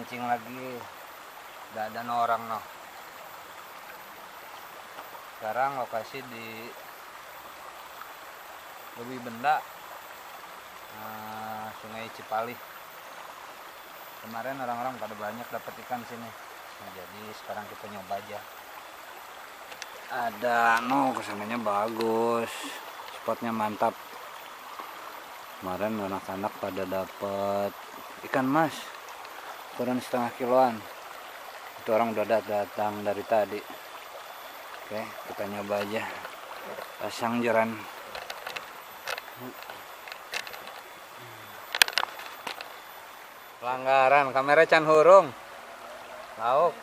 mancing lagi. Udah ada orang noh. Sekarang lokasi di Leuwih Benda, Sungai Cipali. Kemarin orang-orang pada banyak dapat ikan sini. Nah, jadi sekarang kita nyoba aja. Ada kesananya bagus, spotnya mantap. Kemarin anak-anak pada dapat ikan mas ukuran setengah kiloan. Itu orang udah datang dari tadi. Oke, kita nyoba aja. Pasang jeran. Pelanggaran kamera can hurung. Lauk.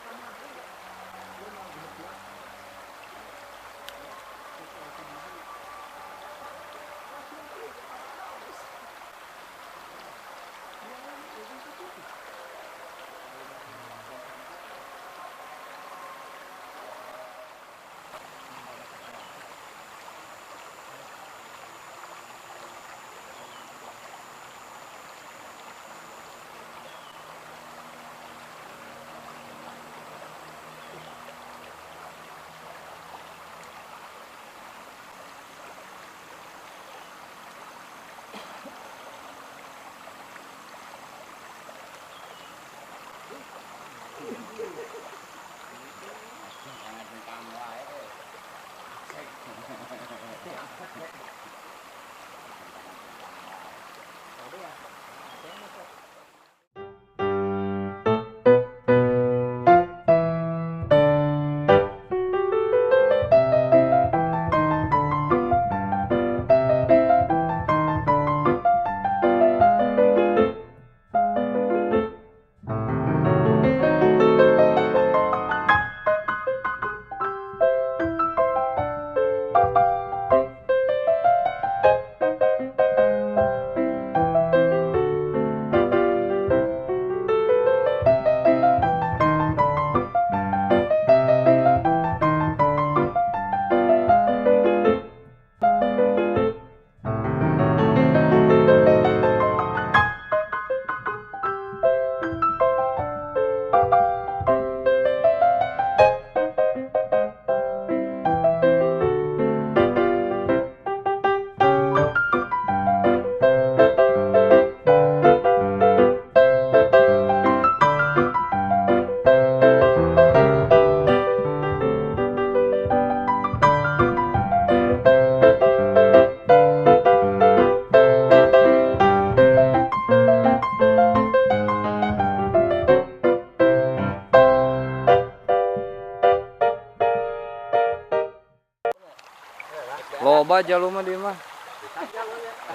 Loba jalu mah di mah.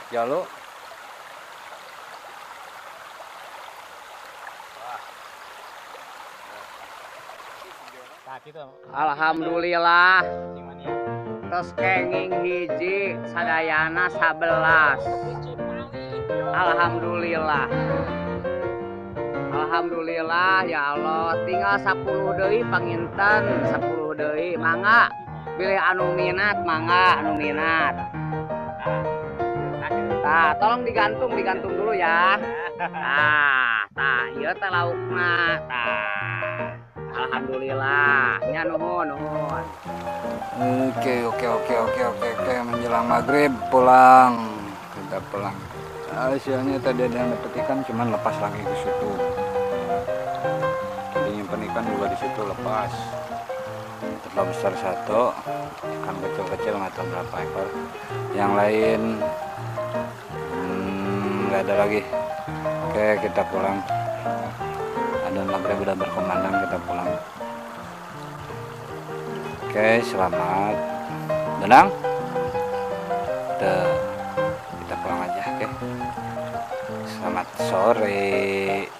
Jalu. Alhamdulillah. Terus kenging hiji sadayana 11. Alhamdulillah. Alhamdulillah ya Allah, tinggal 10 deui panginten, 10 deui mangga. Pilih anu minat, mangga anu minat. Nah, tolong digantung dulu ya. Nah, ieu teh laukna. Tah. Alhamdulillah. Nya nuhun. Oke. Menjelang maghrib pulang. Kita pulang. Hasilnya tadi ada yang dapat ikan, cuman lepas lagi ke situ. Jadi nyimpen ikan juga di situ lepas. Terlalu besar satu, ikan kecil-kecil nggak tahu berapa ekor. Yang lain nggak ada lagi. Oke, kita pulang. Ada maghrib udah berkumandang, kita pulang. Oke, selamat. Tenang. Kita pulang aja, oke. Selamat sore.